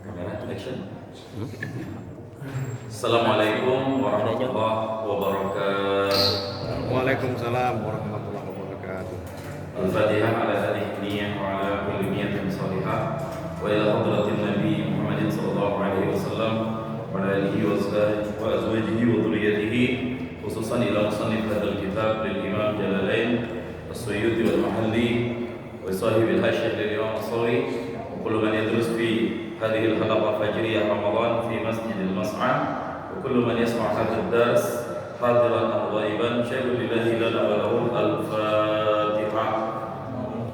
Kamera action. Assalamualaikum warahmatullahi wabarakatuh. Waalaikumsalam warahmatullahi wabarakatuh. Al-Fatihah ala hadhihi niyyah wa ala kulli niyyatin shalihah wa ila hadratin Nabi Muhammadin sallallahu alaihi wasallam wa ala alihi wa azwajihi wa dhurriyyatihi khususan ila musannif hadzal kitab lil Imam Jalalain As-Suyuti wal Mahalli wa sahibil hasyah lil Imam As-Sawi wa kullu man yadrus fi hadhihi al-halaqah fajriyah Ramadan fi Masjidil Mas'ad wa kullu man yasma' hadzal dars hadiran aw ghaiban syai'un lillahi lana wa lahu al-Fatihah.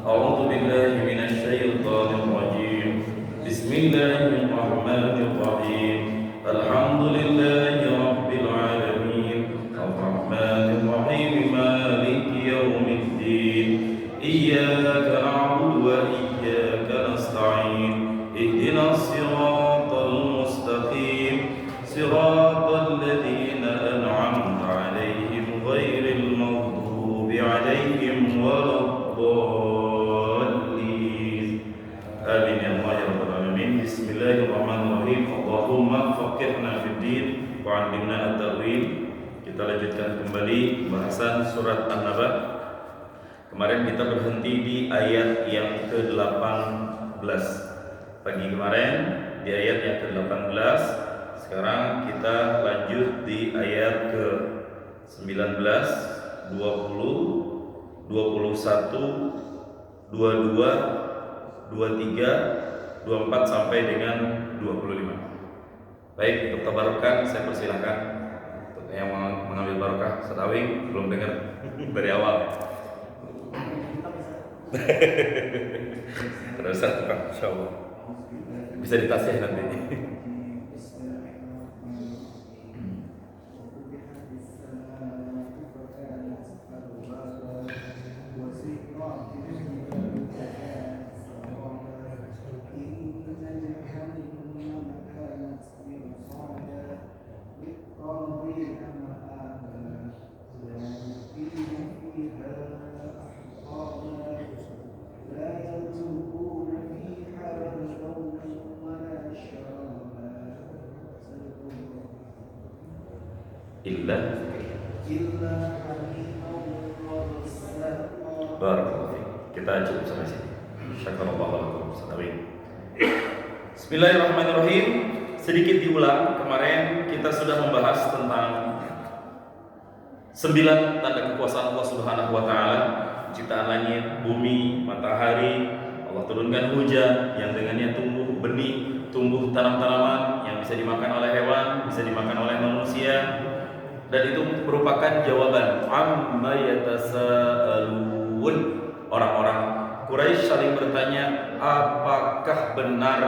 A'udzu billahi minasy syaithanir rajim. Bismillahirrahmanirrahim. Alhamdulillahi rabbil alamin. Arrahmanir rahim. Maliki yaumiddin. Iyyaka na'budu wa iyyaka nasta'in. Ihdinas siratal mustaqim. Siratal ladzina an'amta 'alaihim ghairil maghdubi 'alaihim waladdallin. Amin ya Allah ya rabbal alamin. Bismillahirrahmanirrahim. Allahumma faqihna fid din wa 'allimna at-ta'wil. Kita lanjutkan kembali pembahasan surat An-Naba. Kemarin kita berhenti di ayat yang ke-18. Pagi kemarin di ayat yang ke-18. Sekarang kita lanjut di ayat ke-19, 20, 21, 22, 23, 24 sampai dengan 25. Baik, untuk tabarukan saya persilahkan untuk yang mengambil barokah. Setawi belum dengar dari awal. Terus tukang, insyaallah. Bisa ditasih nanti. Kita cukup sampai sini. Syakarallahu lakum. Bismillahirrahmanirrahim. Sedikit diulang, kemarin kita sudah membahas tentang 9 tanda kekuasaan Allah Subhanahu wa taala, ciptaan langit, bumi, matahari, Allah turunkan hujan yang dengannya tumbuh benih, tumbuh tanam-tanaman yang bisa dimakan oleh hewan, bisa dimakan oleh manusia. Dan itu merupakan jawaban amma yatasaalun. Orang-orang Quraisy saling bertanya, apakah benar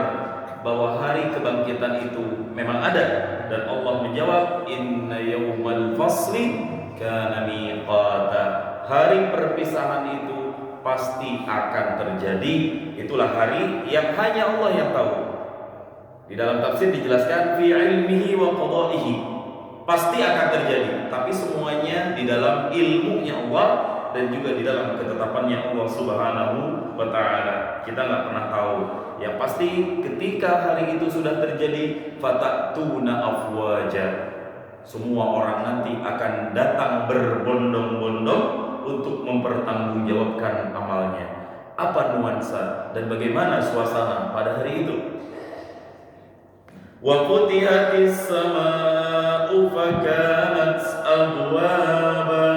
bahwa hari kebangkitan itu memang ada? Dan Allah menjawab, inna yawmal fasli kana miqata. Hari perpisahan itu pasti akan terjadi. Itulah hari yang hanya Allah yang tahu. Di dalam tafsir dijelaskan fi ilmihi wa qada'ihi. Pasti akan terjadi, tapi semuanya di dalam ilmunya Allah dan juga di dalam ketetapannya Allah Subhanahu wa taala. Kita nggak pernah tahu. Yang pasti ketika hari itu sudah terjadi, fatatuna afwaja. Semua orang nanti akan datang berbondong-bondong untuk mempertanggungjawabkan amalnya. Apa nuansa dan bagaimana suasana pada hari itu? Wa futihatis samaa'u fakanat abwaba.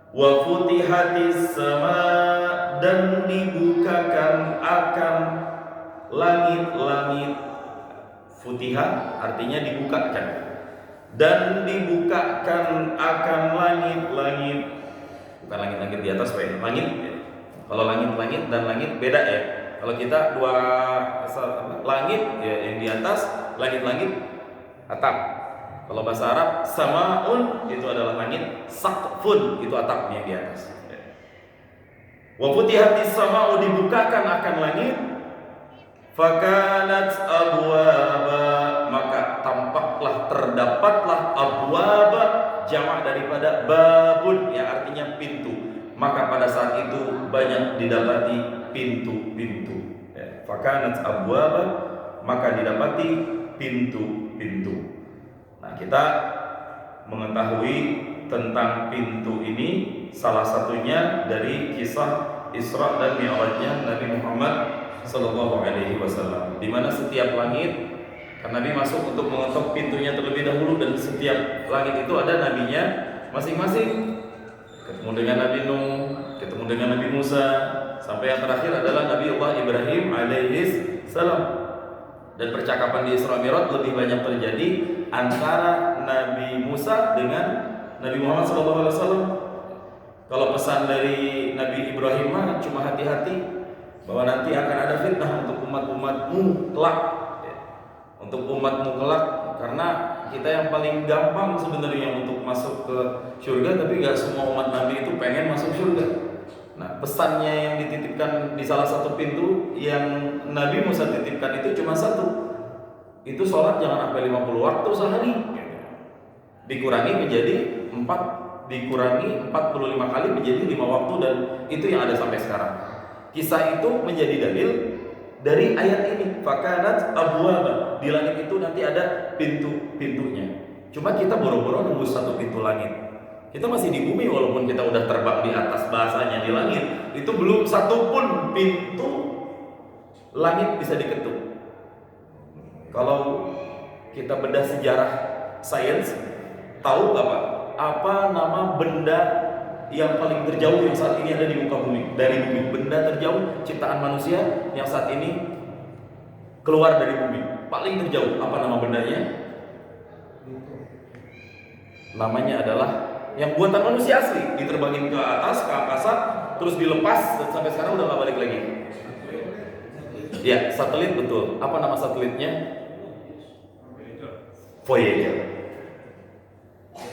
Wa futihatis sama', dan dibukakan akan langit-langit. Futiha artinya dibukakan, dan dibukakan akan langit-langit. Bukan langit-langit di atas, langit. Kalau langit-langit dan langit beda ya. Kalau kita dua langit ya, yang di atas langit-langit atap. Kalau bahasa Arab samaun itu adalah langit, saqfun itu atapnya di atas. Wa futihatis sama'u, dibukakan akan langit, fakanat abwaba, maka tampaklah terdapatlah abwaba, jamak daripada babun yang artinya pintu. Maka pada saat itu banyak didapati pintu-pintu. Fakanat abwaba maka didapati pintu-pintu. Nah, kita mengetahui tentang pintu ini salah satunya dari kisah Isra dan Mi'rajnya Nabi Muhammad sallallahu alaihi wasallam, di mana setiap langit kan Nabi masuk untuk mengetok pintunya terlebih dahulu, dan setiap langit itu ada nabinya masing-masing. Ketemu dengan Nabi Nuh, ketemu dengan Nabi Musa, sampai yang terakhir adalah Nabi Allah Ibrahim alaihis salam. Dan percakapan di Isra Mi'raj lebih banyak terjadi antara Nabi Musa dengan Nabi Muhammad SAW. Kalau pesan dari Nabi Ibrahim cuma hati-hati bahwa nanti akan ada fitnah untuk umat-umatmu kelak, untuk umatmu kelak, karena kita yang paling gampang sebenarnya untuk masuk ke surga, tapi gak semua umat Nabi itu pengen masuk surga. Nah, pesannya yang dititipkan di salah satu pintu yang Nabi Musa titipkan itu cuma satu. Itu sholat jangan sampai 50 waktu sehari. Dikurangi menjadi 45 kali menjadi 5 waktu, dan itu yang ada sampai sekarang. Kisah itu menjadi dalil dari ayat ini. Fakanat abwaba, di langit itu nanti ada pintu-pintunya. Cuma kita boro-boro nembus satu pintu langit. Kita masih di bumi walaupun kita udah terbang di atas, bahasanya di langit. Itu belum satu pun pintu langit bisa diketuk. Kalau kita bedah sejarah sains, tahu nggak Pak? Apa nama benda yang paling terjauh yang saat ini ada di muka bumi? Dari bumi, benda terjauh ciptaan manusia yang saat ini keluar dari bumi, paling terjauh. Apa nama bendanya? Namanya adalah yang buatan manusia asli, diterbangin ke atas, ke angkasa, terus dilepas, dan sampai sekarang udah nggak balik lagi. Ya, satelit, betul. Apa nama satelitnya? Voyager.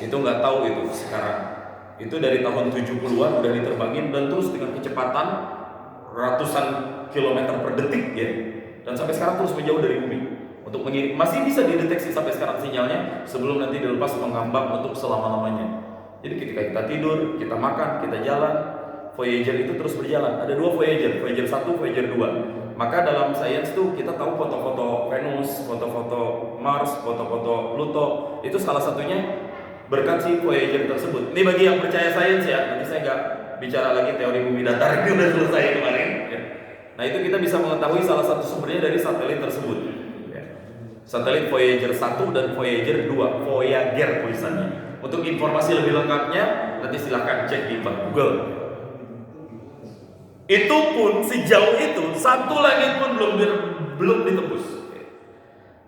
Itu nggak tahu itu sekarang. Itu dari tahun 70-an udah diterbangin, dan terus dengan kecepatan ratusan kilometer per detik ya. Dan sampai sekarang terus menjauh dari bumi. Untuk mengirim, masih bisa dideteksi sampai sekarang sinyalnya sebelum nanti dilepas mengambang untuk selama-lamanya. Jadi ketika kita tidur, kita makan, kita jalan, Voyager itu terus berjalan. Ada 2 Voyager, Voyager 1, Voyager 2. Maka dalam sains tuh kita tahu foto-foto Venus, foto-foto Mars, foto-foto Pluto. Itu salah satunya berkat si Voyager tersebut. Ini bagi yang percaya sains ya. Nanti saya nggak bicara lagi teori bumi datar, itu udah selesai kemarin. Nah, itu kita bisa mengetahui salah satu sumbernya dari satelit tersebut. Satelit Voyager 1 dan Voyager 2, Voyager tulisannya. Untuk informasi lebih lengkapnya nanti silahkan cek di Google. Itu pun sejauh itu satu langit pun belum ditembus.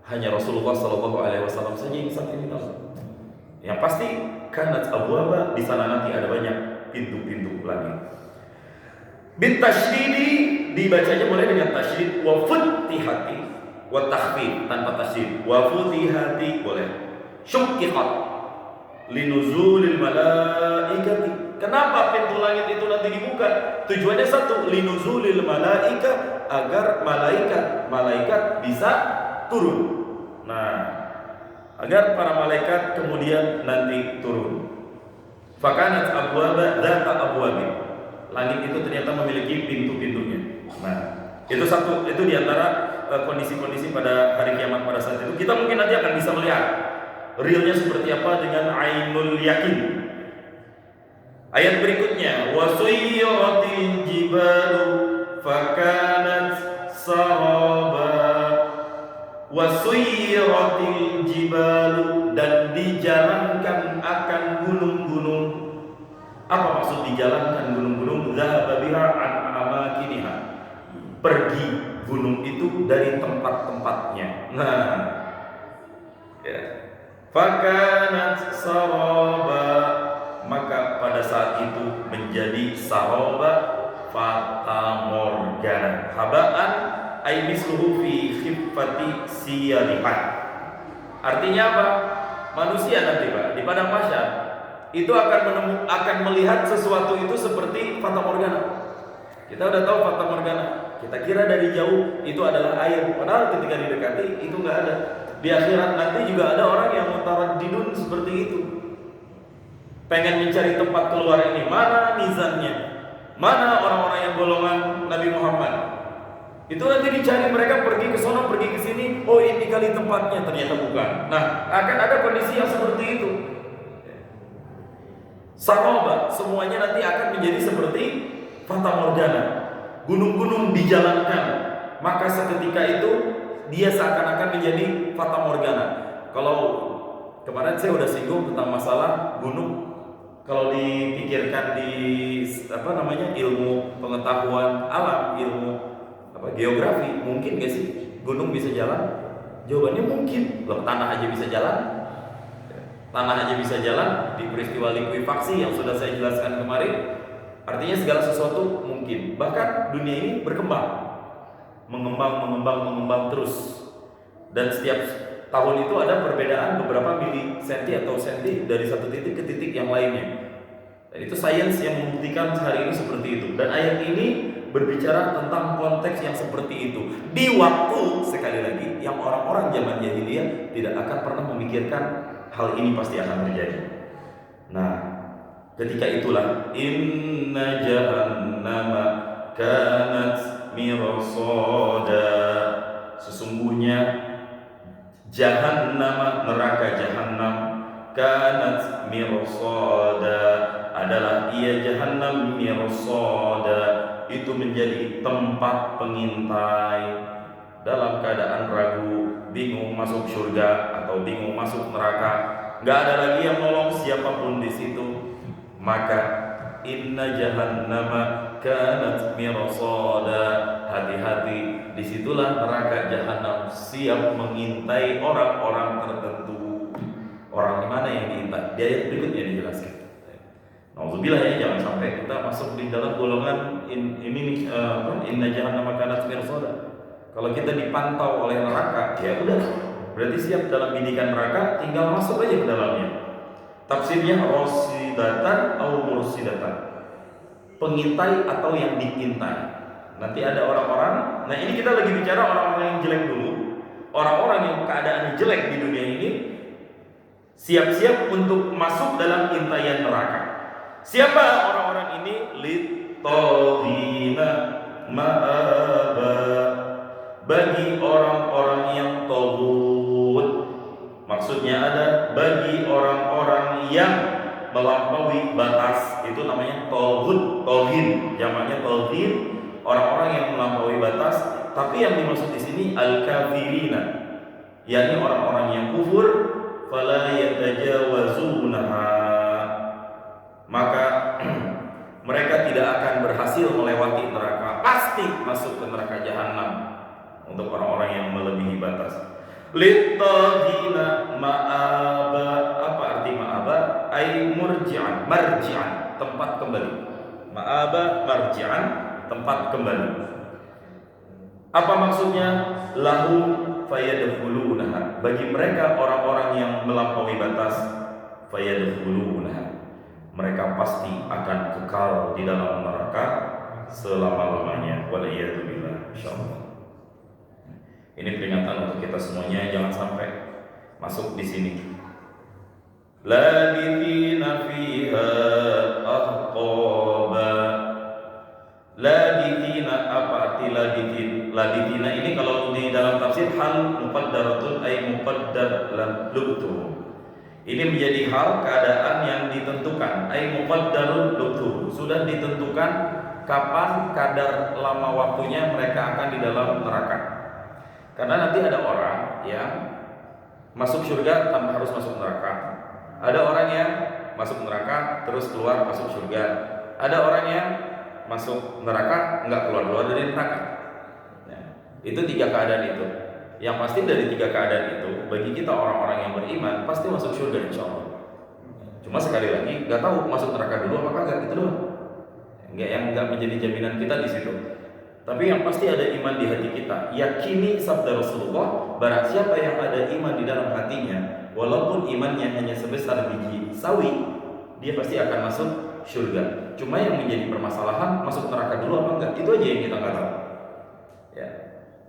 Hanya Rasulullah SAW saja yang saat ini tahu. Yang pasti kanat abwaba, di sana nanti ada banyak pintu-pintu langit. Bin tasydidi dibacanya mulai dengan tasydid, wa futtihati, wa takhfif tanpa tasydid, wa futtihati boleh. Syukkiqat linuzulil malaikati. Kenapa pintu langit itu nanti dibuka? Tujuannya satu, linuzulil malaika, agar malaikat bisa turun. Nah, agar para malaikat kemudian nanti turun. Fakanat abwaba dzata abwabin. Langit itu ternyata memiliki pintu-pintunya. Nah, itu satu, itu diantara kondisi-kondisi pada hari kiamat pada saat itu. Kita mungkin nanti akan bisa melihat realnya seperti apa dengan ainul yakin. Ayat berikutnya, wasuyiratil jibalu fakanat saraba. Wasuyiratil jibalu, dan dijalankan akan gunung-gunung. Apa maksud dijalankan gunung-gunung? Zahaba biha an amakiniha. Pergi gunung itu dari tempat-tempatnya. Nah, ya. Fakanat saraba, maka pada saat itu menjadi saraba, fata morgana, habaan ay misluhu fi khiffati siyalihat. Artinya apa? Manusia nanti Pak di padang mahsyar itu akan melihat sesuatu itu seperti fata morgana. Kita udah tahu fata morgana, kita kira dari jauh itu adalah air, padahal ketika didekati itu nggak ada. Di akhirat nanti juga ada orang yang mutaraddidun seperti itu, pengen mencari tempat keluar ini. Mana mizannya? Mana orang-orang yang golongan Nabi Muhammad? Itu nanti dicari, mereka pergi ke sono, pergi ke sini, ini kali tempatnya, ternyata bukan. Nah, akan ada kondisi yang seperti itu. Saroba, semuanya nanti akan menjadi seperti fata morgana. Gunung-gunung dijalankan, maka seketika itu dia seakan-akan menjadi fata morgana. Kalau kemarin saya udah singgung tentang masalah gunung, kalau dipikirkan di ilmu pengetahuan alam, ilmu geografi, mungkin gak sih gunung bisa jalan? Jawabannya mungkin. Loh, tanah aja bisa jalan. Tanah aja bisa jalan di peristiwa likuifaksi yang sudah saya jelaskan kemarin. Artinya segala sesuatu mungkin. Bahkan dunia ini berkembang, mengembang terus. Dan setiap tahun itu ada perbedaan beberapa milisenti atau senti dari satu titik ke titik yang lainnya. Dan itu sains yang membuktikan hari ini seperti itu. Dan ayat ini berbicara tentang konteks yang seperti itu di waktu, sekali lagi, yang orang-orang zaman jahiliyah tidak akan pernah memikirkan hal ini pasti akan terjadi. Nah, ketika itulah inna jahannama kanat mirsada, sesungguhnya jahannam, neraka jahannam, kanat mirsada, adalah ia jahannam mirsada, itu menjadi tempat pengintai dalam keadaan ragu, bingung masuk surga atau bingung masuk neraka, nggak ada lagi yang nolong siapapun di situ. Maka inna jahannama kanat mirsada, hati-hati, disitulah neraka jahanam siap mengintai orang-orang tertentu. Orang di mana yang diintai? Di ayat berikutnya dijelaskan. Nauzubillah, ya, jangan sampai kita masuk di dalam golongan inna jahannama kanat mirsada. Kalau kita dipantau oleh neraka, ya udah, berarti siap dalam bidikan neraka, tinggal masuk aja ke dalamnya. Tafsirnya rosidatan atau mursidatan, pengintai atau yang diintai. Nanti ada orang-orang, nah ini kita lagi bicara orang-orang yang jelek dulu. Orang-orang yang keadaannya jelek di dunia ini siap-siap untuk masuk dalam intaian neraka. Siapa orang-orang ini? Lit-taghina ma'aba, bagi orang-orang yang taghut. Maksudnya ada bagi orang-orang yang melampaui batas, itu namanya taghut, taghin, jamaknya taghin, orang-orang yang melampaui batas. Tapi yang dimaksud di sini al-kafirina, yakni orang-orang yang kufur, fala yatajawazunaha, maka mereka tidak akan berhasil melewati neraka, pasti masuk ke neraka jahanam untuk orang-orang yang melebihi batas. Littaghina ma'aba, apa arti ma'aba? Ay marji'an, tempat kembali. Ma'aba marji'an, tempat kembali. Apa maksudnya? Lahum fayadkhulunaha, bagi mereka orang-orang yang melampaui batas, fayadkhulunaha, mereka pasti akan kekal di dalam neraka selama-lamanya. Waliyadzubillah, insyaallah. Ini peringatan untuk kita semuanya, jangan sampai masuk di sini. Labithina fiha ahqaba. Labithina, apa arti labithin? Labithina ini kalau di dalam tafsir hal muqaddaratun ay muqaddar lubtu. Ini menjadi hal keadaan yang ditentukan, ay muqaddarun lubtu, sudah ditentukan kapan kadar lama waktunya mereka akan di dalam neraka. Karena nanti ada orang yang masuk surga tanpa harus masuk neraka. Ada orang yang masuk neraka terus keluar masuk surga. Ada orang yang masuk neraka enggak keluar dari neraka. Nah, itu tiga keadaan itu. Yang pasti dari tiga keadaan itu, bagi kita orang-orang yang beriman pasti masuk surga insyaallah. Cuma sekali lagi nggak tahu masuk neraka dulu apakah enggak, gitu doang. Yang enggak menjadi jaminan kita di situ. Tapi yang pasti ada iman di hati kita. Yakini sabda Rasulullah, barang siapa yang ada iman di dalam hatinya, walaupun imannya hanya sebesar biji sawi, dia pasti akan masuk surga. Cuma yang menjadi permasalahan masuk neraka dulu apa enggak, itu aja yang kita nggak tahu. Ya,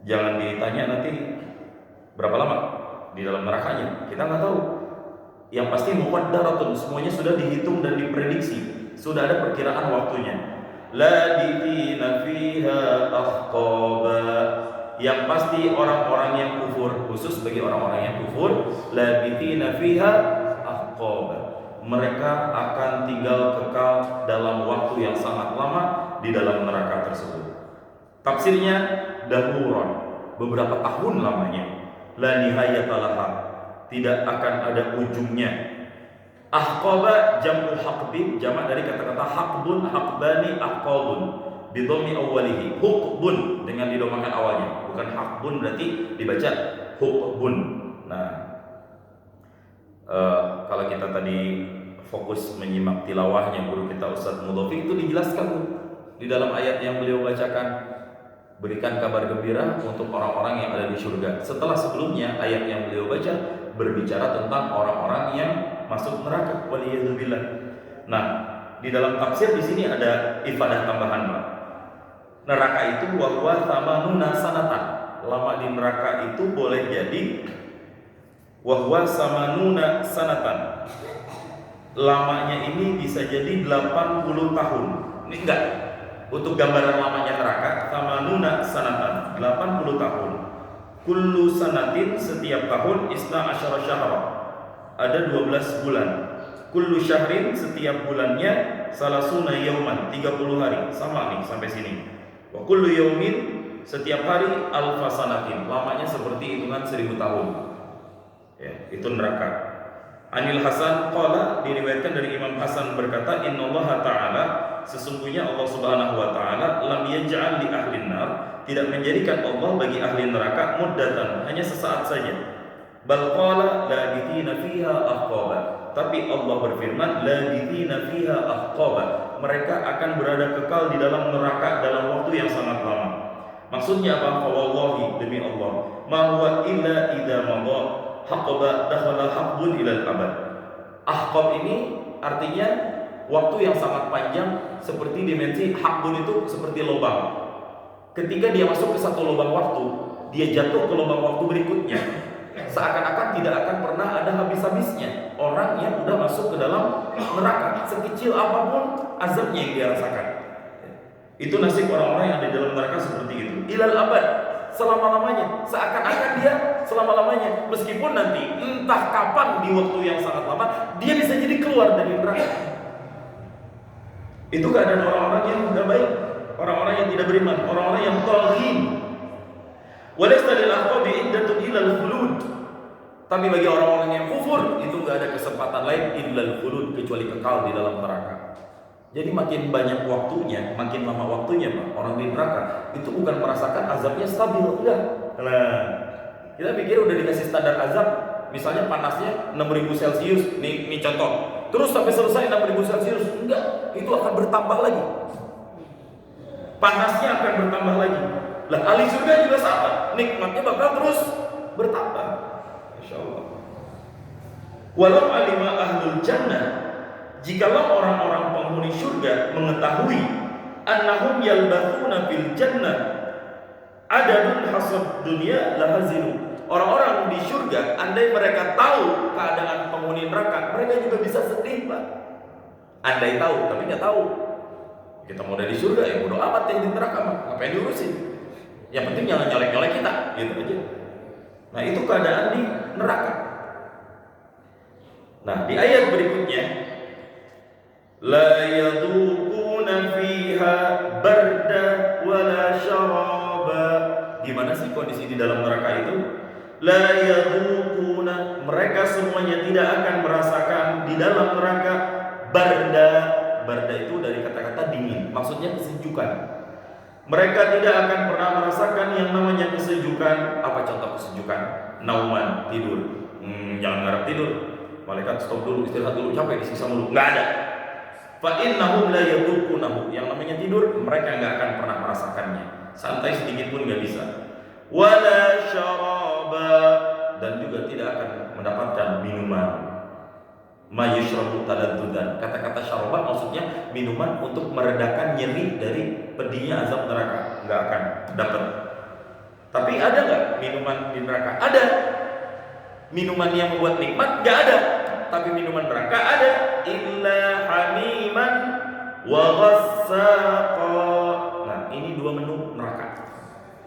jangan ditanya nanti berapa lama di dalam nerakanya, kita nggak tahu. Yang pasti muqaddaratun, semuanya sudah dihitung dan diprediksi, sudah ada perkiraan waktunya. Labithina fiha ahqaba, yang pasti orang-orang yang kufur khusus bagi orang-orang yang kufur, labithina fiha ahqaba. Mereka akan tinggal kekal dalam waktu yang sangat lama di dalam neraka tersebut. Tafsirnya dahuran, beberapa tahun lamanya. La nihayata laha, tidak akan ada ujungnya. Ahqaba jam'u haqbin, jamak dari kata-kata haqbun, haqbani, ahqabun. Bidhammi awwalihi, huqbun dengan didomakan awalnya. Bukan haqbun berarti dibaca huqbun. Nah, kalau kita tadi fokus menyimak tilawahnya guru kita Ustaz Mudhafi, itu dijelaskan tuh di dalam ayat yang beliau bacakan. Berikan kabar gembira untuk orang-orang yang ada di surga. Setelah sebelumnya ayat yang beliau baca berbicara tentang orang-orang yang masuk neraka. Waliyadzubillah. Nah, di dalam tafsir di sini ada ifadah tambahan, Pak. Neraka itu wahwa samanuna sanatan. Lama di neraka itu boleh jadi wahwa samanuna sanatan. Lamanya ini bisa jadi 80 tahun. Ini enggak. Untuk gambaran lamanya neraka, samanuna sanatan, 80 tahun. Kullu sanatin, setiap tahun, isna asyara syahra, ada 12 bulan. Kullu syahrin, setiap bulannya, salasuna yauman, 30 hari. Sama nih sampai sini. Wa kullu yaumin, setiap hari, alfa sanatin, lamanya seperti hitungan 1000 tahun. Ya, itu neraka. Anil Hasan qala, diriwayatkan dari Imam Hasan berkata, innallaha ta'ala, sesungguhnya Allah Subhanahu wa taala lam yaj'al li ahlin nar, tidak menjadikan Allah bagi ahli neraka muddatan, hanya sesaat saja. Bal qala labithina fiha ahqaba, tapi Allah berfirman labithina fiha ahqaba, mereka akan berada kekal di dalam neraka dalam waktu yang sangat lama. Maksudnya apa? Wallahi, demi Allah, ma huwa illa idza madha haqaba dakhala haqbun ilal abad. Ahqab ini artinya waktu yang sangat panjang, seperti dimensi haqbun itu seperti lubang. Ketika dia masuk ke satu lubang waktu, dia jatuh ke lubang waktu berikutnya. Seakan-akan tidak akan pernah ada habis-habisnya. Orang yang udah masuk ke dalam neraka, sekecil apapun azabnya yang dia rasakan. Itu nasib orang-orang yang ada di dalam neraka seperti itu. Ilal abad, selama-lamanya. Seakan-akan dia selama-lamanya. Meskipun nanti entah kapan di waktu yang sangat lama dia bisa jadi keluar dari neraka. Itu keadaan orang-orang yang tidak baik, orang-orang yang tidak beriman, orang-orang yang taghin. Walaysa lil aqabi iddatun ilal khulud. Tapi bagi orang-orang yang kufur itu enggak ada kesempatan lain illal khulud, kecuali kekal di dalam neraka. Jadi makin banyak waktunya, makin lama waktunya, Pak, orang di neraka itu bukan merasakan azabnya stabil, enggak. Nah, kita pikir udah dikasih standar azab, misalnya panasnya 6000 Celcius, nih contoh. Terus sampai selesai 6000 Celcius, enggak, itu akan bertambah lagi. Panasnya akan bertambah lagi. Lah ahli surga juga sama, nikmatnya bakal terus bertambah. Insyaallah. Walau alima ahlul jannah, jikalau orang-orang penghuni surga mengetahui annahum yalbathuna fil jannah adadun hasab dunia lahazinu. Orang-orang di surga, andai mereka tahu keadaan penghuni neraka, mereka juga bisa sedih, Pak. Andai tahu, tapi nggak tahu. Kita mau dari surga, ya bodo amat yang di neraka, Pak. Ngapain diurusin? Yang penting jangan nyolek-nyolek kita, gitu aja. Nah, itu keadaan di neraka. Nah, di ayat berikutnya, la yadhuquna fiha barda wala syaraba. Gimana sih kondisi di dalam neraka itu? La yadhuquna, mereka semuanya tidak akan merasakan di dalam neraka barda. Barda itu dari kata-kata dingin, maksudnya kesejukan. Mereka tidak akan pernah merasakan yang namanya kesejukan. Apa contoh kesejukan? Nauman, tidur. Jangan ngarep tidur. Malaikat stop dulu, istirahat dulu, capek disiksa mulu. Nggak ada. Fa innahum la yadhuqunahu. Yang namanya tidur, mereka nggak akan pernah merasakannya. Santai sedikit pun nggak bisa. Wala syaraba, dan juga tidak akan mendapatkan minuman. Ma yushrabu taladdudan. Kata-kata syaraba maksudnya minuman untuk meredakan nyeri dari pedihnya azab neraka. Nggak akan dapat. Tapi ada nggak minuman di neraka? Ada. Minuman yang membuat nikmat nggak ada. Tapi minuman neraka ada. Illa hamiman wa ghassaqa. Nah, ini dua menu neraka.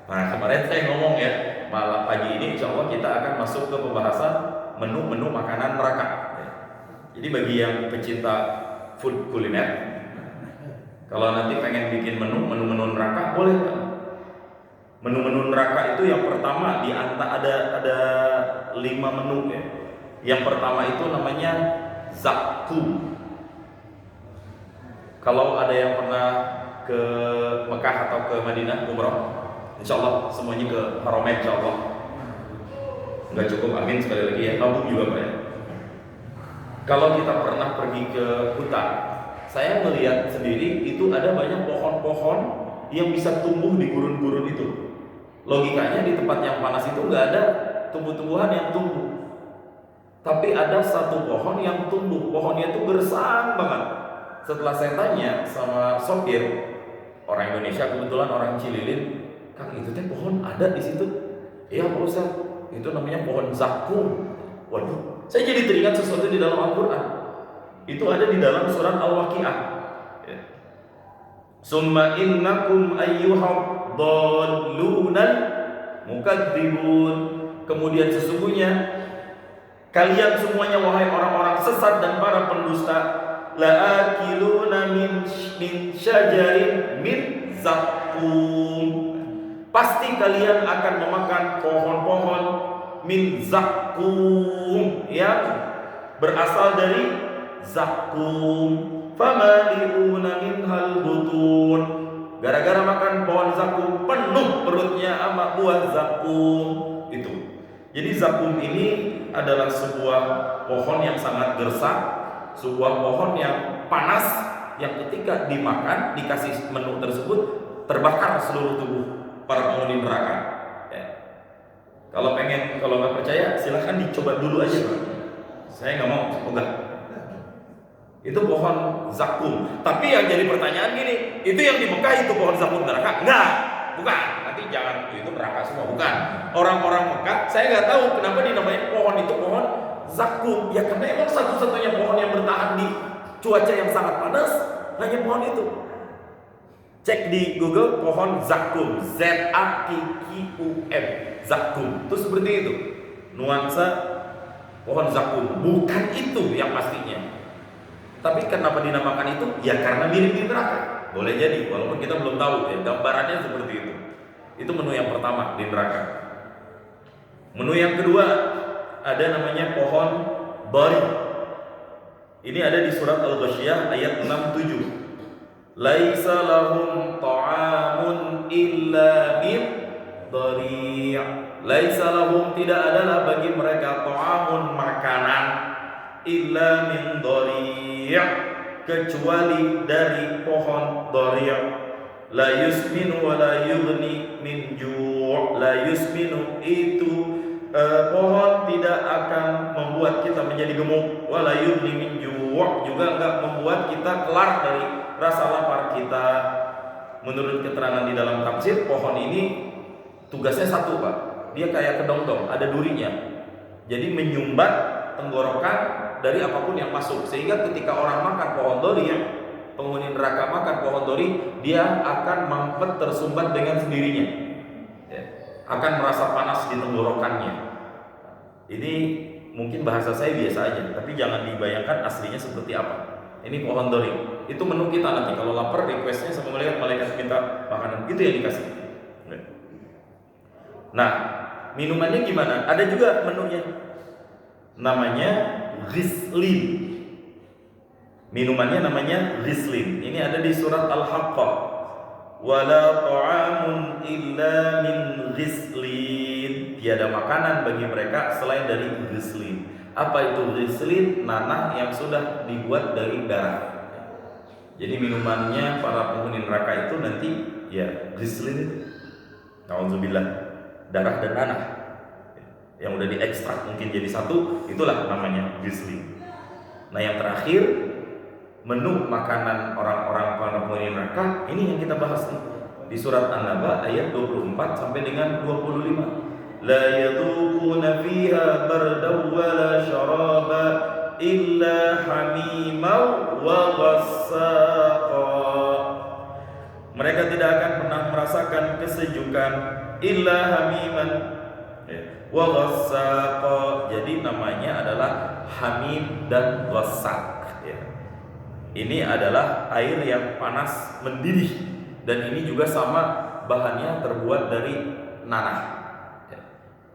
Nah, kemarin saya ngomong ya, malam pagi ini insya Allah kita akan masuk ke pembahasan menu-menu makanan neraka. Jadi bagi yang pecinta food kuliner, kalau nanti pengen bikin menu-menu neraka boleh. Menu-menu neraka itu yang pertama di antara ada 5 menu ya. Yang pertama itu namanya zakum. Kalau ada yang pernah ke Mekah atau ke Madinah umrah, insya Allah semuanya ke Haramain insya Allah. Nggak cukup amin sekali lagi ya, tabung juga Pak ya. Kalau kita pernah pergi ke hutan, saya melihat sendiri itu ada banyak pohon-pohon yang bisa tumbuh di gurun-gurun itu. Logikanya di tempat yang panas itu nggak ada tumbuh-tumbuhan yang tumbuh, tapi ada satu pohon yang tumbuh. Pohonnya itu gersang banget. Setelah saya tanya sama sopir, orang Indonesia kebetulan orang Cililin, Kang itu teh pohon ada di situ? Iya Pak Ustaz, itu namanya pohon zakum. Waduh, saya jadi teringat sesuatu di dalam Al-Quran. Itu ada di dalam surat Al-Waqi'ah. Summa innakum ayyuhad dallunal mukadzibun. Kemudian sesungguhnya kalian semuanya wahai orang-orang sesat dan para pendusta, la'akiluna min syajarin min zakum. Pasti kalian akan memakan pohon-pohon min zakum yang berasal dari zakum. Famali'una minhal butun. Gara-gara makan pohon zakum penuh perutnya sama buah zakum itu. Jadi zakum ini adalah sebuah pohon yang sangat gersang, sebuah pohon yang panas, yang ketika dimakan, dikasih menu tersebut, terbakar seluruh tubuh para penghuni neraka. Ya. Kalau nggak percaya, silahkan dicoba dulu aja, Pak. Saya nggak mau, enggak. Itu pohon zakum. Tapi yang jadi pertanyaan gini, itu yang di Mekah itu pohon zakum neraka? Enggak, bukan. Nanti jangan itu neraka semua, bukan. Orang-orang Mekah, saya nggak tahu kenapa dinamain pohon itu pohon zakum. Ya karena emang satu-satunya pohon yang bertahan di cuaca yang sangat panas hanya pohon itu. Cek di Google pohon zakum, Z-A-K-Q-U-M, zakum. Itu seperti itu. Nuansa pohon zakum, bukan itu yang pastinya. Tapi kenapa dinamakan itu? Ya karena mirip di neraka. Boleh jadi, walaupun kita belum tahu ya, gambarannya seperti itu. Itu menu yang pertama di neraka. Menu yang kedua ada namanya pohon bari. Ini ada di surat Al-Ghasyiyah ayat 67. Laisa lahum ta'amun illa min dhari'. Laisa lahum, tidak adalah bagi mereka ta'amun, makanan, illa min dhari', kecuali dari pohon dhari'. La yusminu wa la yughni min ju'. La yusminu itu pohon tidak akan membuat kita menjadi gemuk, wa la yughni min ju', juga enggak membuat kita kelar dari rasa lapar kita. Menurut keterangan di dalam tafsir, pohon ini tugasnya satu, Pak. Dia kayak kedong-dong, ada durinya. Jadi menyumbat tenggorokan dari apapun yang masuk, sehingga ketika orang makan pohon dori, penghuni neraka makan pohon dori, dia akan mampet tersumbat dengan sendirinya, ya, akan merasa panas di tenggorokannya. Ini mungkin bahasa saya biasa aja, tapi jangan dibayangkan aslinya seperti apa. Ini pohon dori. Itu menu kita nanti kalau lapar, requestnya sama malaikat minta makanan, itu yang dikasih. Nah, minumannya gimana? Ada juga menunya, namanya Ghislin. Minumannya namanya Ghislin. Ini ada di surat Al-Haqqah. Wala ta'amun illa min Ghislin. Tiada makanan bagi mereka selain dari Ghislin. Apa itu Ghislin? Nanah yang sudah dibuat dari darah. Jadi minumannya para penghuni neraka itu nanti ya Ghislin. Nauzubillah, darah dan nanah yang udah diekstrak mungkin jadi satu, itulah namanya Ghislin. Nah, yang terakhir menu makanan orang-orang para penghuni neraka ini yang kita bahas nih di surat An-Naba ayat 24 sampai dengan 25. La yadhuquna fiha bardan wa la syaraba illa hamiman wa ghassaqa. Mereka tidak akan pernah merasakan kesejukan illa hamiman, Wa ghassaqa, jadi namanya adalah hamim dan ghassak ya. Ini adalah air yang panas mendidih, dan ini juga sama bahannya terbuat dari nanah ya.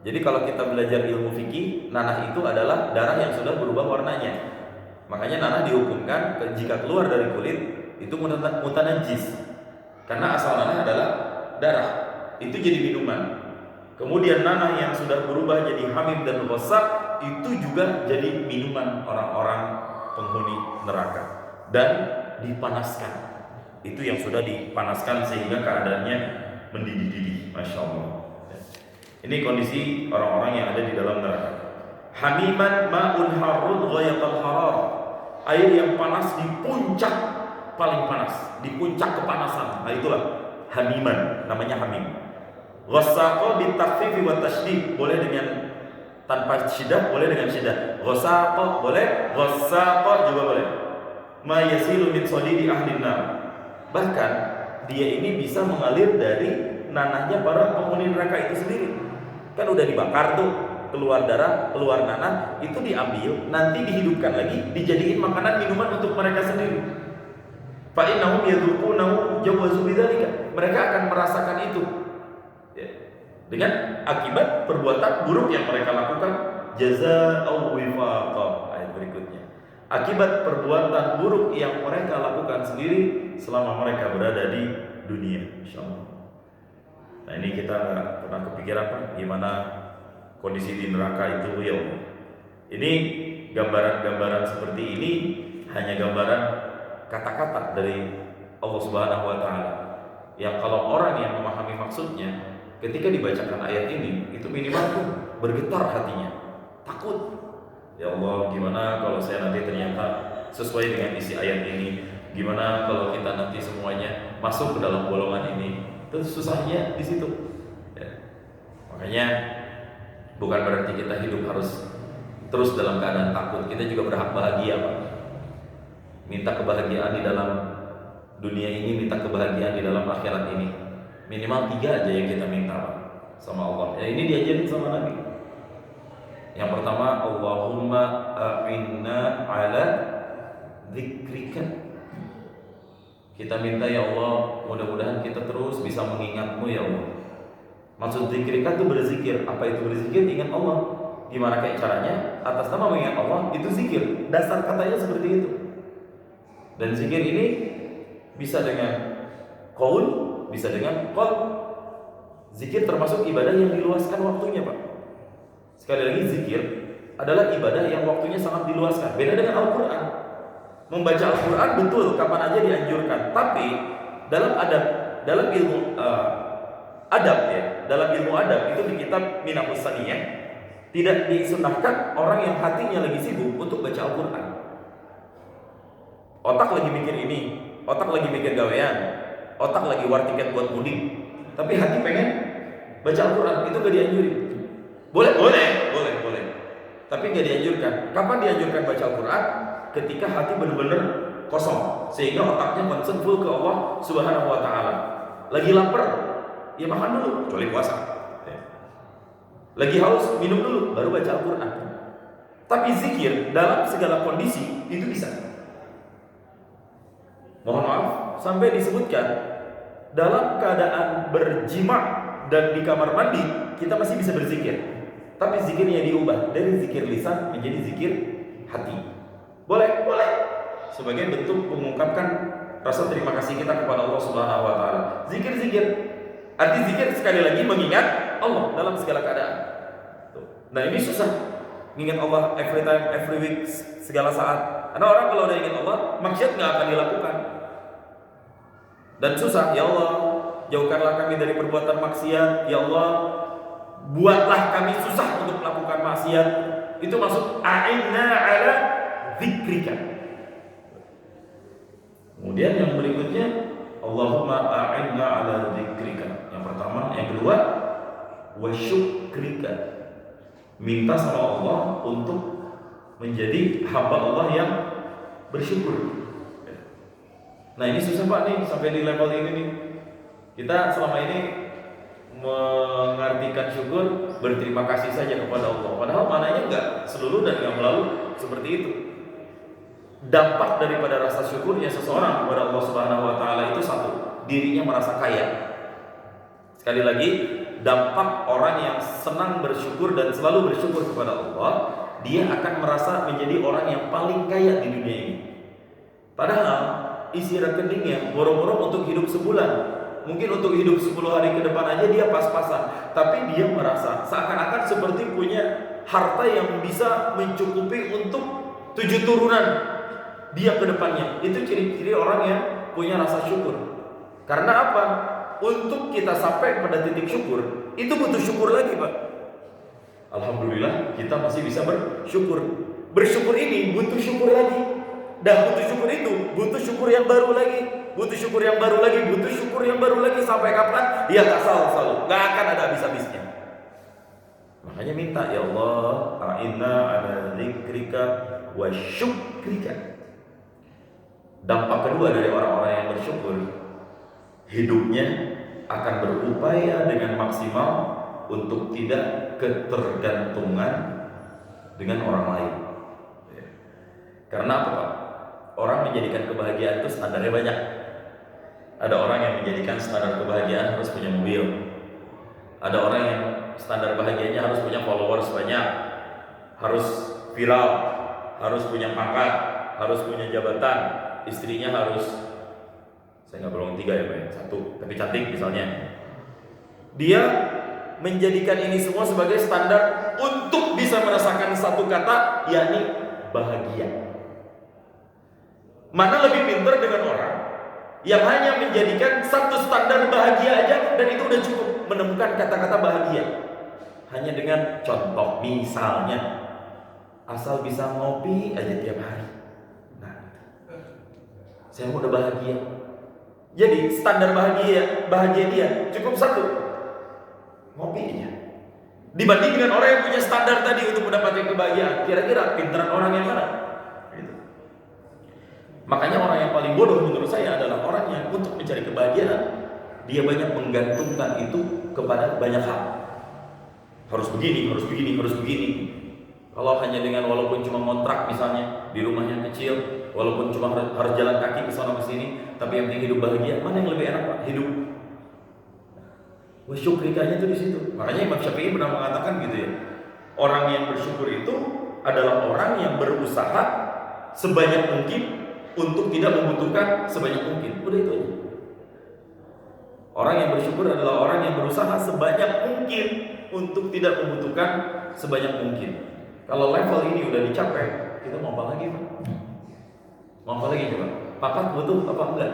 Jadi kalau kita belajar ilmu fikih, nanah itu adalah darah yang sudah berubah warnanya. Makanya nanah dihukumkan jika keluar dari kulit itu mutanajis, karena asal nanah adalah darah, itu jadi minuman. Kemudian nanah yang sudah berubah jadi hamim dan ghassak itu juga jadi minuman orang-orang penghuni neraka dan dipanaskan. Itu yang sudah dipanaskan sehingga keadaannya mendidih-didih. Masya Allah. Ini kondisi orang-orang yang ada di dalam neraka. Hamiman ma'un harun ghayatul harar, air yang panas di puncak paling panas, di puncak kepanasan. Nah itulah hamiman, namanya hamim. Ghassaqa bitakfifi wa tasydid, boleh dengan tanpa syiddah, boleh dengan syiddah. Ghassaqa boleh, ghassaqa juga boleh. Ma yasilu min sadidi ahli nar, bahkan dia ini bisa mengalir dari nanahnya para penghuni neraka itu sendiri. Kan udah dibakar tuh, keluar darah, keluar nanah, itu diambil, nanti dihidupkan lagi, dijadiin makanan minuman untuk mereka sendiri. Fa innahum yadhuqunahu jawazu bidzalika, mereka akan merasakan itu ya, dengan akibat perbuatan buruk yang mereka lakukan. Jazaa'u wifaqa, ayat berikutnya, akibat perbuatan buruk yang mereka lakukan sendiri selama mereka berada di dunia. Insyaallah. Nah ini kita nggak pernah kepikiran Pak, gimana kondisi di neraka itu ya Allah. Ini gambaran-gambaran seperti ini hanya gambaran kata-kata dari Allah Subhanahu wa taala, yang kalau orang yang memahami maksudnya, ketika dibacakan ayat ini, itu minimal pun bergetar hatinya, takut. Ya Allah, gimana kalau saya nanti ternyata sesuai dengan isi ayat ini? Gimana kalau kita nanti semuanya masuk ke dalam golongan ini? Terus susahnya di situ. Ya. Makanya bukan berarti kita hidup harus terus dalam keadaan takut. Kita juga berhak bahagia, Pak. Minta kebahagiaan di dalam dunia ini, minta kebahagiaan di dalam akhirat ini. Minimal 3 aja yang kita minta sama Allah. Ya ini diajarin sama Nabi. Yang pertama, Allahumma a'inna ala dzikrika. Kita minta ya Allah, mudah-mudahan kita terus bisa mengingat-Mu ya Allah. Maksud dzikrika itu berzikir. Apa itu berzikir? Ingat Allah. Gimana kayak caranya? Atas nama mengingat Allah itu zikir. Dasar katanya seperti itu. Dan zikir ini bisa dengan qaul, bisa dengan qalb. Zikir termasuk ibadah yang diluaskan waktunya, Pak. Sekali lagi, zikir adalah ibadah yang waktunya sangat diluaskan. Beda dengan Al-Quran. Membaca Al-Quran betul kapan aja dianjurkan, tapi dalam ilmu adab ya, dalam ilmu adab itu di kitab Minahus Saniyah tidak disunahkan orang yang hatinya lagi sibuk untuk baca Al-Quran. Otak lagi mikir ini, otak lagi mikir gawean, otak lagi war tiket buat mudik, tapi hati pengen baca Al-Quran, itu gak dianjurin. Boleh. Tapi gak dianjurkan. Kapan dianjurkan baca Al-Quran? Ketika hati benar-benar kosong, sehingga otaknya concern full ke Allah Subhanahu wa taala. Lagi lapar, ya makan dulu, kecuali puasa. Lagi haus, minum dulu, baru baca Al-Quran. Tapi zikir dalam segala kondisi itu bisa. Mohon maaf, sampai disebutkan dalam keadaan berjima dan di kamar mandi kita masih bisa berzikir. Tapi zikirnya diubah dari zikir lisan menjadi zikir hati. Boleh. Sebagai bentuk mengungkapkan rasa terima kasih kita kepada Allah Subhanahu wa taala. Zikir. Arti zikir sekali lagi mengingat Allah dalam segala keadaan. Nah, ini susah. Mengingat Allah every time, every week, segala saat. Karena orang kalau udah ingat Allah, maksiat enggak akan dilakukan. Dan susah, ya Allah, jauhkanlah kami dari perbuatan maksiat. Ya Allah, buatlah kami susah untuk melakukan maksiat. Itu maksud a'inna ala dzikrika. Kemudian yang berikutnya, Allahumma a'inna ala dzikrika. Yang pertama, yang kedua, wa syukrika. Minta sama Allah untuk menjadi hamba Allah yang bersyukur. Nah ini susah Pak nih, sampai di level ini nih. Kita selama ini mengartikan syukur berterima kasih saja kepada Allah. Padahal maknanya enggak seluruh dan enggak melulu seperti itu. Dampak daripada rasa syukurnya seseorang kepada Allah Subhanahu wa taala itu satu, dirinya merasa kaya. Sekali lagi, dampak orang yang senang bersyukur dan selalu bersyukur kepada Allah, dia akan merasa menjadi orang yang paling kaya di dunia ini. Padahal isi rekeningnya boro-boro untuk hidup sebulan, mungkin untuk hidup 10 hari ke depan aja dia pas-pasan. Tapi dia merasa seakan-akan seperti punya harta yang bisa mencukupi untuk 7 turunan dia ke depannya. Itu ciri-ciri orang yang punya rasa syukur. Karena apa? Untuk kita sampai pada titik syukur, itu butuh syukur lagi, Pak. Alhamdulillah kita masih bisa bersyukur. Bersyukur ini butuh syukur lagi. Dan butuh syukur itu butuh syukur yang baru lagi, butuh syukur yang baru lagi, butuh syukur yang baru lagi, sampai kapan? Ya tak selalu, gak akan ada habis-habisnya. Makanya minta, ya Allah, a'inna ala dzikrika wa syukrika. Dampak kedua dari orang-orang yang bersyukur, hidupnya akan berupaya dengan maksimal untuk tidak ketergantungan dengan orang lain. Karena apa, Pak? Orang menjadikan kebahagiaan itu standarnya banyak. Ada orang yang menjadikan standar kebahagiaan harus punya mobil. Ada orang yang standar bahagianya harus punya followers banyak, harus viral, harus punya pangkat, harus punya jabatan, istrinya harus, saya nggak bolong 3 ya Pak, 1 tapi cantik misalnya. Dia menjadikan ini semua sebagai standar untuk bisa merasakan satu kata, yakni bahagia. Mana lebih pintar dengan orang yang hanya menjadikan satu standar bahagia aja dan itu udah cukup menemukan kata-kata bahagia. Hanya dengan contoh, misalnya asal bisa ngopi aja tiap hari. Nah, saya udah bahagia. Jadi standar bahagia dia cukup satu, ngopi aja. Dibanding dengan orang yang punya standar tadi untuk mendapatkan kebahagiaan, kira-kira pintaran orang yang mana? Makanya orang yang paling bodoh menurut saya adalah orang yang untuk mencari kebahagiaan, dia banyak menggantungkan itu kepada banyak hal. Harus begini, harus begini, harus begini. Kalau hanya dengan walaupun cuma kontrak misalnya di rumah yang kecil, walaupun cuma harus jalan kaki ke sana ke sini, tapi yang penting hidup bahagia, mana yang lebih enak, Pak? Hidup. Syukrikanya itu di situ. Makanya Imam Syafi'i pernah mengatakan gitu ya. Orang yang bersyukur itu adalah orang yang berusaha sebanyak mungkin untuk tidak membutuhkan sebanyak mungkin. Udah itu aja. Orang yang bersyukur adalah orang yang berusaha sebanyak mungkin untuk tidak membutuhkan sebanyak mungkin. Kalau level ini udah dicapai, kita mau apa lagi, Pak? Mau apa lagi coba? Pangkat butuh apa enggak?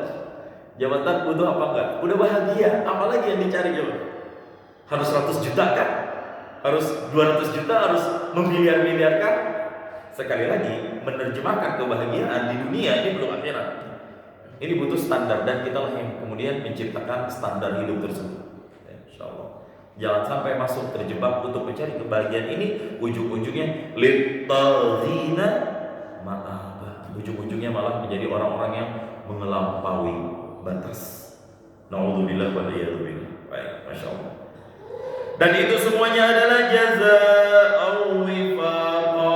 Jabatan butuh apa enggak? Udah bahagia, apa lagi yang dicari coba? Harus 100 juta kan? Harus 200 juta, harus memiliar-miliar kan? Sekali lagi, menerjemahkan kebahagiaan di dunia ini belum akhirat. Ini butuh standar dan kita lah yang kemudian menciptakan standar hidup tersebut. Insya Allah. Jangan sampai masuk terjebak untuk mencari kebahagiaan ini, ujung-ujungnya littazina ma'aba. Ujung-ujungnya malah menjadi orang-orang yang melampaui batas. Na'udzubillah wa liyadzubillah. Baik, Masya Allah. Dan itu semuanya adalah jazaa'u wifaqa,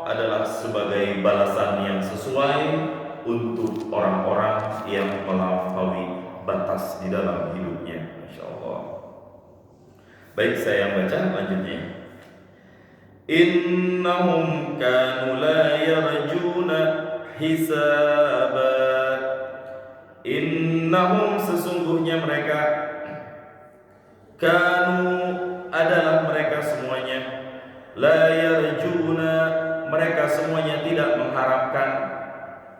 adalah sebagai balasan yang sesuai untuk orang-orang yang melampaui batas di dalam hidupnya. Masya Allah. Baik, saya baca lanjutnya. Innahum kanu la yarjuna hisaba. Innahum, sesungguhnya mereka, kanu adalah mereka semuanya, la yarjuna, mereka semuanya tidak mengharapkan.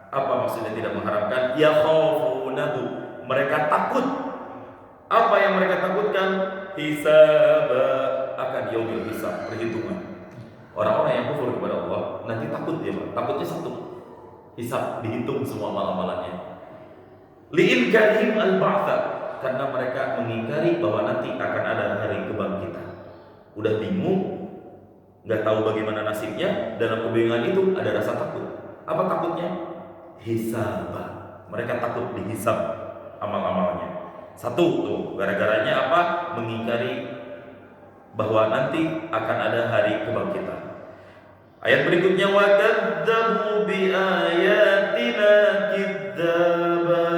Apa maksudnya tidak mengharapkan? Yakhafunahu, mereka takut. Apa yang mereka takutkan? Hisab, akan yaumil hisab, perhitungan. Orang-orang yang kufur kepada Allah nanti takut dia, Pak. Takutnya satu, hisab, dihitung semua amalan-amalannya. Li'inkarihim al-ba'tha, karena mereka mengingkari bahwa nanti akan ada hari kebangkitan. Udah bingung, nggak tahu bagaimana nasibnya. Dalam kebingungan itu ada rasa takut. Apa takutnya? Hisab. Mereka takut dihisab amal-amalnya. Satu tuh, gara-garanya apa? Mengingkari bahwa nanti akan ada hari kebangkitan. Ayat berikutnya, wa kadzdzabu bi ayatina kidzaba.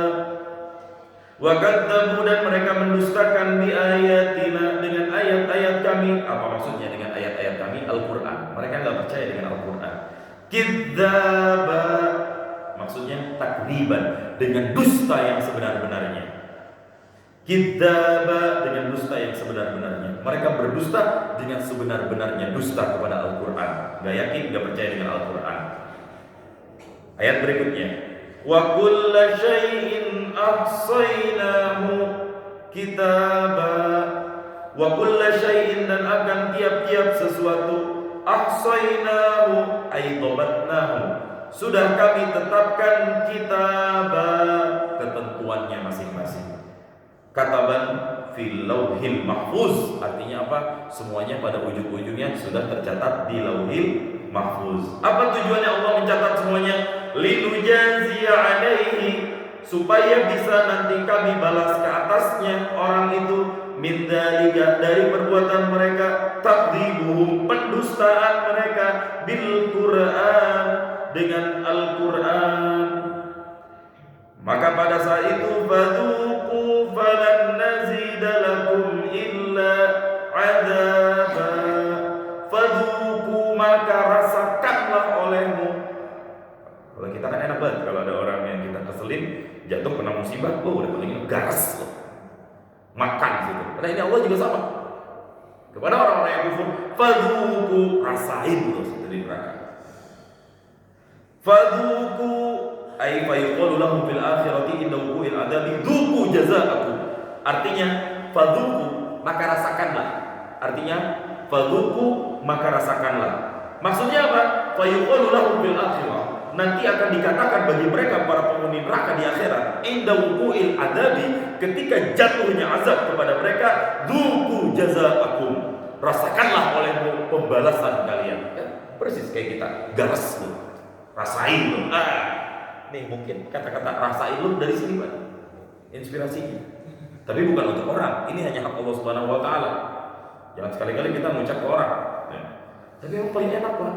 Wa kadzdzabu, dan mereka mendustakan bi ayatina, dengan ayat-ayat kami. Apa maksudnya dengan ayat-ayat kami? Al-Qur'an. Mereka enggak percaya dengan Al-Qur'an. Kidzaba maksudnya takdziban, dengan dusta yang sebenar-benarnya. Kidzaba dengan dusta yang sebenar-benarnya. Mereka berdusta dengan sebenar-benarnya dusta kepada Al-Qur'an. Enggak yakin, enggak percaya dengan Al-Qur'an. Ayat berikutnya, wa kulla syai'in ahsaynahu kitaba. Wa kulla syai'in, dan akan tiap-tiap sesuatu, ahsaynahu ay dhabatnahu, sudah kami tetapkan kitaba, ketentuannya masing-masing. Kataban fil lauhil mahfuz, artinya apa? Semuanya pada ujung-ujungnya sudah tercatat di lauhil mahfuz. Apa tujuannya Allah mencatat semuanya? Linujaziya alaihi, supaya bisa nanti kami balas ke atasnya orang itu, min dzalika, dari perbuatan mereka, takdzibuhum, pendustaan mereka, bil Qur'an, dengan Al-Qur'an. Maka pada saat itu, fadzuqu falan nazidalakum illa adzaba. Fadzuqu, maka rasakanlah olehmu. Kalau kita kan enak banget kalau ada orang yang kita keselin, jatuh kena musibah, udah paling gas loh, makan gitu. Karena ini Allah juga sama kepada orang-orang yang kufur. Fadzuqu, rasain loh dari neraka. Fadzuqu ay fayuqalu lahum fil akhirati inna wuqu'il adabi dzuqu jazaakum. Artinya fadzuqu, maka rasakanlah. Artinya fadzuqu, maka rasakanlah. Maksudnya apa? Fayuqalu lahum fil akhirah, nanti akan dikatakan bagi mereka para penghuni neraka di akhirat, inda wuqu'il adabi, ketika jatuhnya azab kepada mereka, dzuqu jazaakum, rasakanlah olehmu pembalasan kalian. Ya, persis kayak kita, garas lu, rasain lu. Nih mungkin kata-kata rasain lu dari sini Pak, inspirasinya. Tapi bukan untuk orang, ini hanya hak Allah Subhanahu wa taala. Jangan sekali-kali kita mengucap ke orang. Ya. Tapi yang paling enak Pak,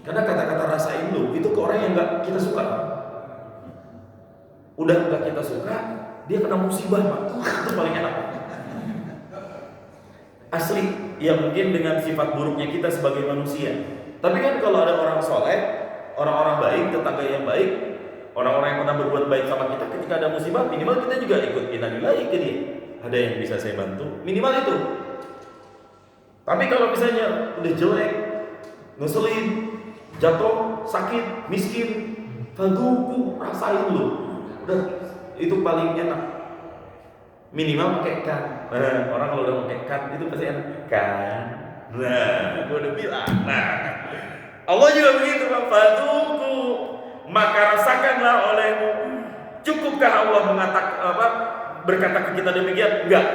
karena kata-kata rasain lu itu ke orang yang enggak kita suka. Udah enggak kita suka, dia kena musibah Pak. Itu paling enak. Asli, ya mungkin dengan sifat buruknya kita sebagai manusia. Tapi kan kalau ada orang soleh, orang-orang baik, tetangga yang baik, orang-orang yang pernah berbuat baik sama kita, ketika ada musibah, minimal kita juga ikut innalillahi ke dia. Ada yang bisa saya bantu, minimal itu. Tapi kalau misalnya udah jelek, ngeselin, jatuh, sakit, miskin, fadzuqu, rasain lu. Udah, itu paling enak. Minimal pakai kan. Nah, orang kalau udah pakai kan itu pasti enak kan. Nah, gue udah bilang. Nah, Allah juga begitu, Pak. Fadzuqu, maka rasakanlah olehmu. Cukupkah Allah berkata ke kita demikian? Enggak.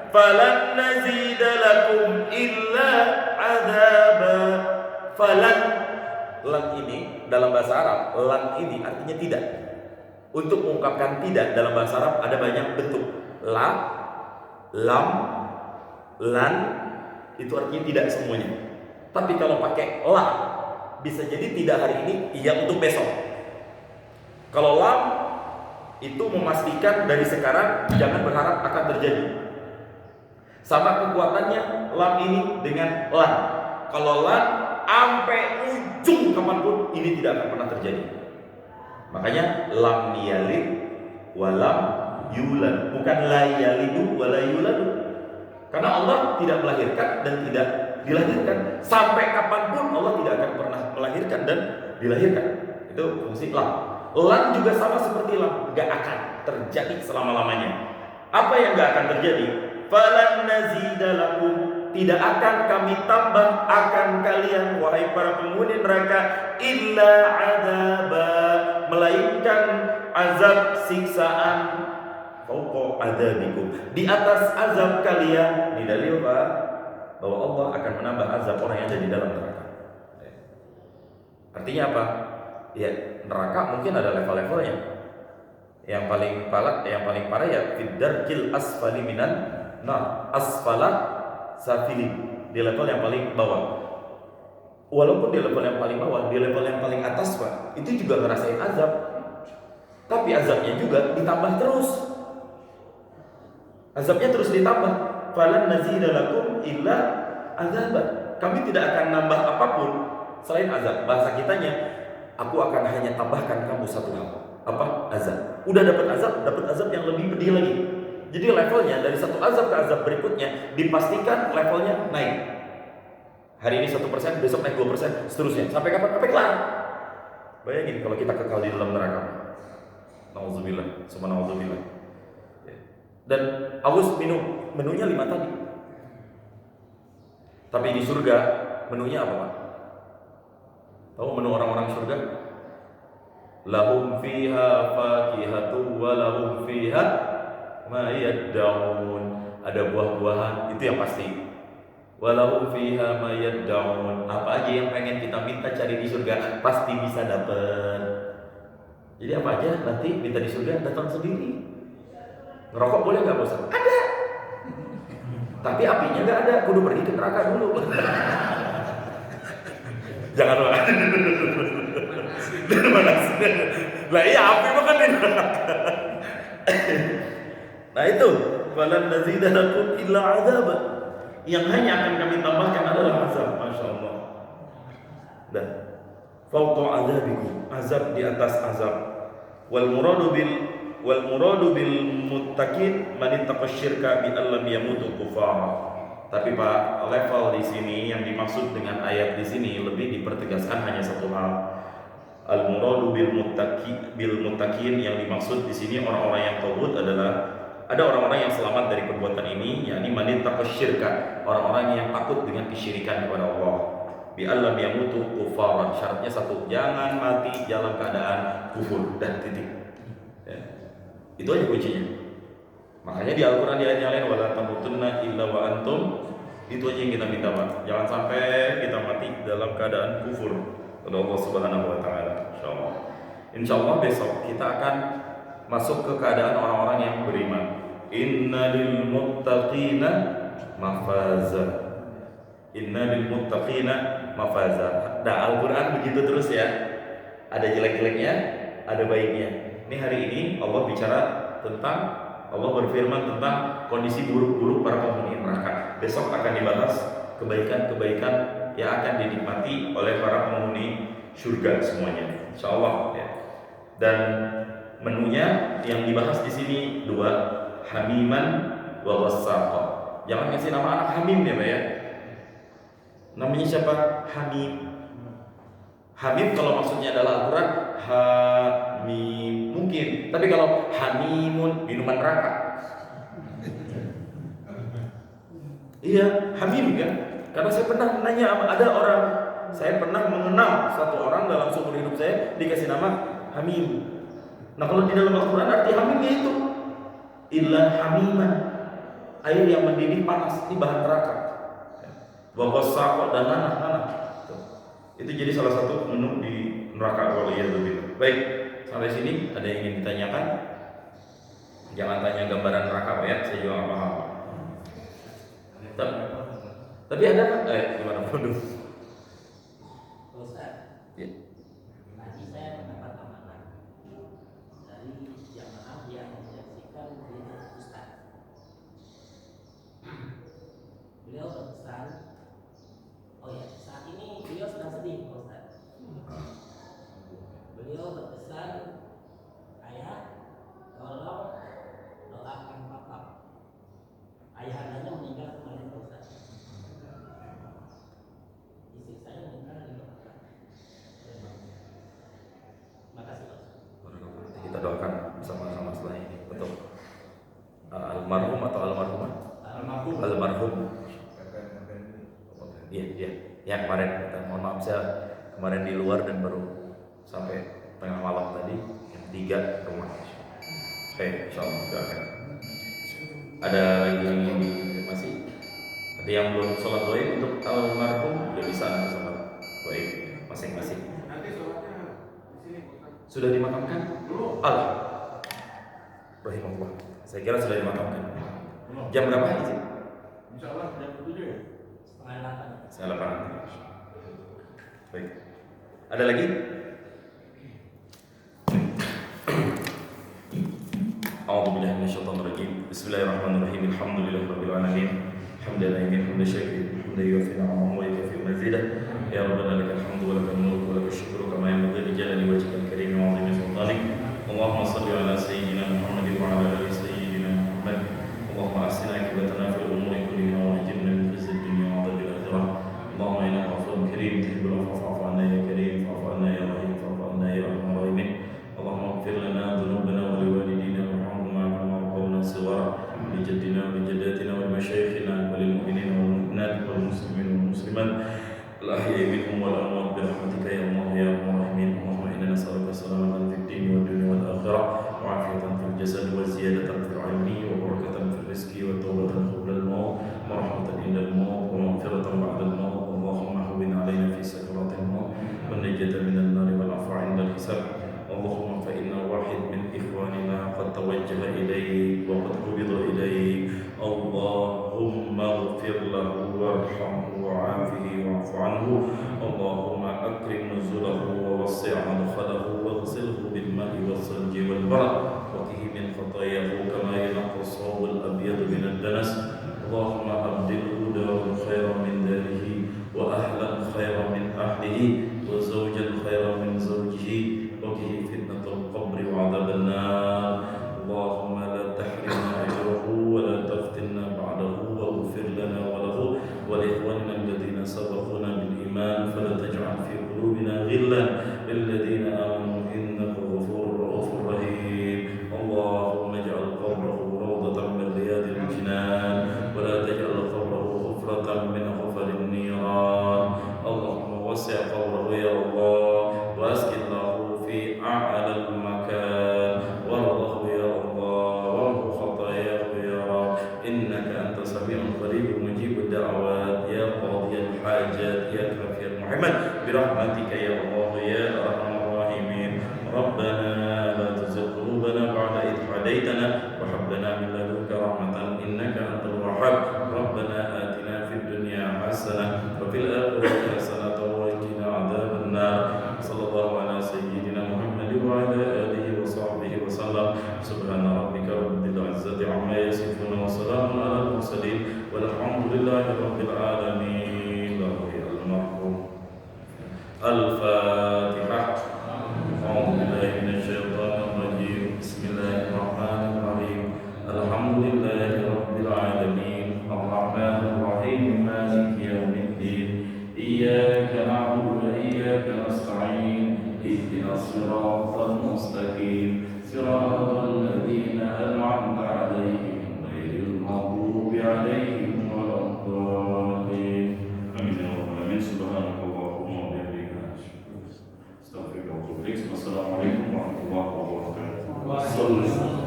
Falan nazidalakum illa adzaba. Falan, lan ini dalam bahasa Arab, lan ini artinya tidak. Untuk mengungkapkan tidak dalam bahasa Arab ada banyak bentuk. La, lam, lan, itu artinya tidak semuanya. Tapi kalau pakai la, bisa jadi tidak hari ini, iya untuk besok. Kalau lam, itu memastikan dari sekarang jangan berharap akan terjadi. Sama kekuatannya lam ini dengan lan. Kalau lan, sampai ujung kapanpun ini tidak akan pernah terjadi. Makanya lam yalid walam yulad, bukan la yalidu wala yuladu. Karena Allah tidak melahirkan dan tidak dilahirkan. Sampai kapanpun Allah tidak akan pernah melahirkan dan dilahirkan. Itu fungsi lam. Lan juga sama seperti lam, gak akan terjadi selama-lamanya. Apa yang gak akan terjadi? Falan nazidalakum, tidak akan kami tambah akan kalian wahai para penghuni neraka illa adzaba, melainkan azab siksaan, fauqa adzabikum, di atas azab kalian. Ini dalil Pak bahwa Allah akan menambah azab orang yang ada di dalam neraka. Artinya apa? Ya, neraka mungkin ada level-levelnya. Yang paling parah ya fiddarkil asfali minan nar, asfala safili, di level yang paling bawah. Walaupun di level yang paling bawah, di level yang paling atas Pak, itu juga ngerasain azab. Tapi azabnya juga ditambah terus. Azabnya terus ditambah. Falan nazidalakum illa azaban. Kami tidak akan nambah apapun selain azab. Bahasa kitanya, aku akan hanya tambahkan kamu satu hal. Apa? Azab. Udah dapat azab yang lebih pedih lagi. Jadi levelnya dari satu azab ke azab berikutnya dipastikan levelnya naik. Hari ini 1%, besok naik 2%, seterusnya. Sampai kapan? Sampai kelar. Bayangin kalau kita kekal di dalam neraka. Nauzubillah, subhanallah. Dan awas minum, menunya 5 tadi. Tapi di surga menunya apa Pak? Tahu menu orang-orang surga? Lahum fiha fakihatu wa lahum fiha ma yad'un. Ada buah-buahan, itu yang pasti. Wa lahum fiha ma yad'un. Apa aja yang pengen kita minta cari di surga pasti bisa dapat. Jadi apa aja nanti minta di surga datang sendiri. Ngerokok boleh nggak Ustaz? Ada. Tapi apinya nggak ada, kudu pergi ke neraka dulu. Jangan Pak. Lah iya api mah kan di neraka. Nah itu, falan nazidanakum illa azab. Yang hanya akan kami tambahkan adalah azab, masyaallah. Dan fawqa azabikum, azab di atas azab. Wal muradu bil muttaqin man ittaqasyirka bi allam yamutu kufara. Tapi Pak, level di sini yang dimaksud dengan ayat di sini lebih dipertegaskan hanya satu hal. Al muradu bil muttaqin yang dimaksud di sini orang-orang yang tauhid adalah ada orang-orang yang selamat dari perbuatan ini, yakni man ittaqasyirka, orang-orang yang takut dengan kesyirikan kepada Allah. Bi allam yamutu kufara. Syaratnya satu, jangan mati dalam keadaan kufur dan titik. Ya. Itu aja kuncinya. Makanya di Al-Quran di ayat yang lain wala tamutunna illa wa antum, itu aja yang kita minta Pak. Jangan sampai kita mati dalam keadaan kufur kepada Allah Subhanahu wa taala. Insyaallah. Insyaallah besok kita akan masuk ke keadaan orang-orang yang beriman. Innalil muttaqina mafaza. Innalil muttaqina mafaza. Nah, Al-Quran begitu terus ya. Ada jelek-jeleknya, ada baiknya. Ini hari ini Allah bicara tentang, Allah berfirman tentang kondisi buruk-buruk para penghuni neraka. Besok akan dibahas kebaikan-kebaikan yang akan dinikmati oleh para penghuni surga semuanya, insyaallah ya. Dan menunya yang dibahas di sini dua, hamiman wa ghassaqa. Jangan kasih nama anak Hamim ya Pak ya. Namanya siapa? Hamim. Hamim kalau maksudnya adalah Al-Quran Hamim mungkin, tapi kalau Hamimun minuman neraka. Iya, Hamim kan? Karena saya pernah nanya ada orang, saya pernah mengenal satu orang dalam seumur hidup saya dikasih nama Hamim. Nah kalau di dalam Al-Quran arti Hamimnya itu illa hamiman, air yang mendidih panas, ini bahan neraka. Wa ghassaqa dan nanah. Itu jadi salah satu menu di neraka. Waliyadzubillah. Baik, sampai sini ada yang ingin ditanyakan? Jangan tanya gambaran neraka Pak ya, saya juga nggak paham. Tapi ada gimana Waduh? Ustaz, Ya. tadi saya mendapat amanah dari jamaah yang menyaksikan berita Ustaz. Beliau berpesan, oh ya, saat ini beliau sedang sedih Ustaz. Beliau berpesan, ayah, tolong doakan bapak. Ayah andanya meninggal kemarin Ustaz. Istri saya meninggal di Bapak. Makasih Ustaz. Nanti kita doakan bersama-sama setelah ini untuk almarhum atau almarhumah? Almarhum. Iya, kemarin kita mohon maaf saya kemarin di luar dan baru sampai tengah malam tadi jam 3 rumah. Oke, insyaallah doakan. Ada lagi yang ingin dikonfirmasi? Ada yang belum sholat goib untuk almarhum udah bisa nanti sholat goib masing-masing. Nanti sholatnya di sini Ustaz. Sudah dimakamkan? Belum. Allah. rahimahullah. Saya kira sudah dimakamkan. Jam berapa ini sih? Insyaallah jam 7 ya. Setengah 8. 8. Baik. Ada lagi? A'udzubillahi minasyaitonir rajim. Bismillahirrahmanirrahim. Alhamdulillahirabbil alamin. Hamdan lillahi hamdan syakirin, hamdan yuwaffi ni'amahu wa yukafi mazidah. Ya Rabbana lakal hamdu wa lakal mulku wa lakal syukru kama yanbaghi li jalali wajhikal karim wa 'azimi sultanik. Allahumma shalli ala sayyidina Muhammadin wa ala ali sayyidina Muhammad. Allahumma ahsin 'aqibatana fil umuri kulliha wa ajirna min khizyid dunya wa 'adzabil akhirah. Allahumma innaka 'afuwwun karim tuhibbul 'afwa fa'fu 'anna ya karim fa'fu 'anna ya rahim fa'fu 'anna ya arhamar rahimin. Allahumma ighfir lana dhunubana wa liwalidina warhamhuma kama rabbawna shighara. لجدنا ولجداتنا ولمشايخنا وللمؤمنين والمؤمنات والمسلمين والمسلمات الأحياء منهم والأموات برحمتك يا الله يا أرحم الراحمين. اللهم إنا نسألك السلامة في الدين والدنيا والآخرة وعافية في الجسد وزيادة في العلم وبركة في الرزق وتوبة قبل الموت ورحمة عند الموت ومغفرة بعد الموت. اللهم هون علينا في سكرات الموت والنجاة من النار والعفو عند الحساب. اللهم فإن واحد من إخواننا قد توجه إليك وقد قبض إليك. اللهم اغفر له وارحمه وعافه واعف عنه. اللهم أكرم نزله ووسع مدخله واغسله بالماء والثلج والبرد وقه من خطاياه كما ينقى الثوب الأبيض من الدنس. اللهم أبدله دارا خيرا من داره وأهلا خيرا من أهله وزوجا خيرا من زوجه وقه فتنة القبر وعذاب النار. اللهم لا تحرمنا أجره ولا تفتنا بعده واغفر لنا وله ولإخواننا الذين سبقونا بالإيمان فلا تجعل في قلوبنا غلا للذين آمنوا إنك غفور رؤوف رحيم. اللهم اجعل قبره روضة من رياض الجنان ولا تجعل قبره حفرة من حفر النيران. اللهم وسع قبره يا الله واسكن له في أعلى المكان وارضه يا الله وامحو خطاياه يا رب إنك أنت سميع قريب مجيب الدعوات يا قاضي الحاجات يا كافي المحمد برحمتك يا الله يا أرحم الراحمين. ربنا لا تزغ قلوبنا بعد إذ هديتنا وهب لنا من لدنك رحمة إنك أنت الوهاب. ربنا آتنا في الدنيا حسنة وفي الآخرة حسنة وقنا عذاب النار. صلى الله على سيدنا محمد وعلى آله وصحبه وسلم. سبحان ربك رب العزة عما يصفون وسلام على المرسلين والحمد لله رب العالمين. المرحوم. الفاتحة. أعوذ بالله من الشيطان الرجيم. بسم الله الرحمن الرحيم. الحمد لله رب العالمين الرحمن الرحيم مالك يوم الدين. إياك نعبد وإياك نستعين. اهدنا الصراط المستقيم صراط الذين أنعمت عليهم غير المغضوب عليهم ولا الضالين. آمين يا رب العالمين. سبحانك اللهم وبحمدك أستغفرك وأتوب إليك. السلام عليكم ورحمة الله وبركاته.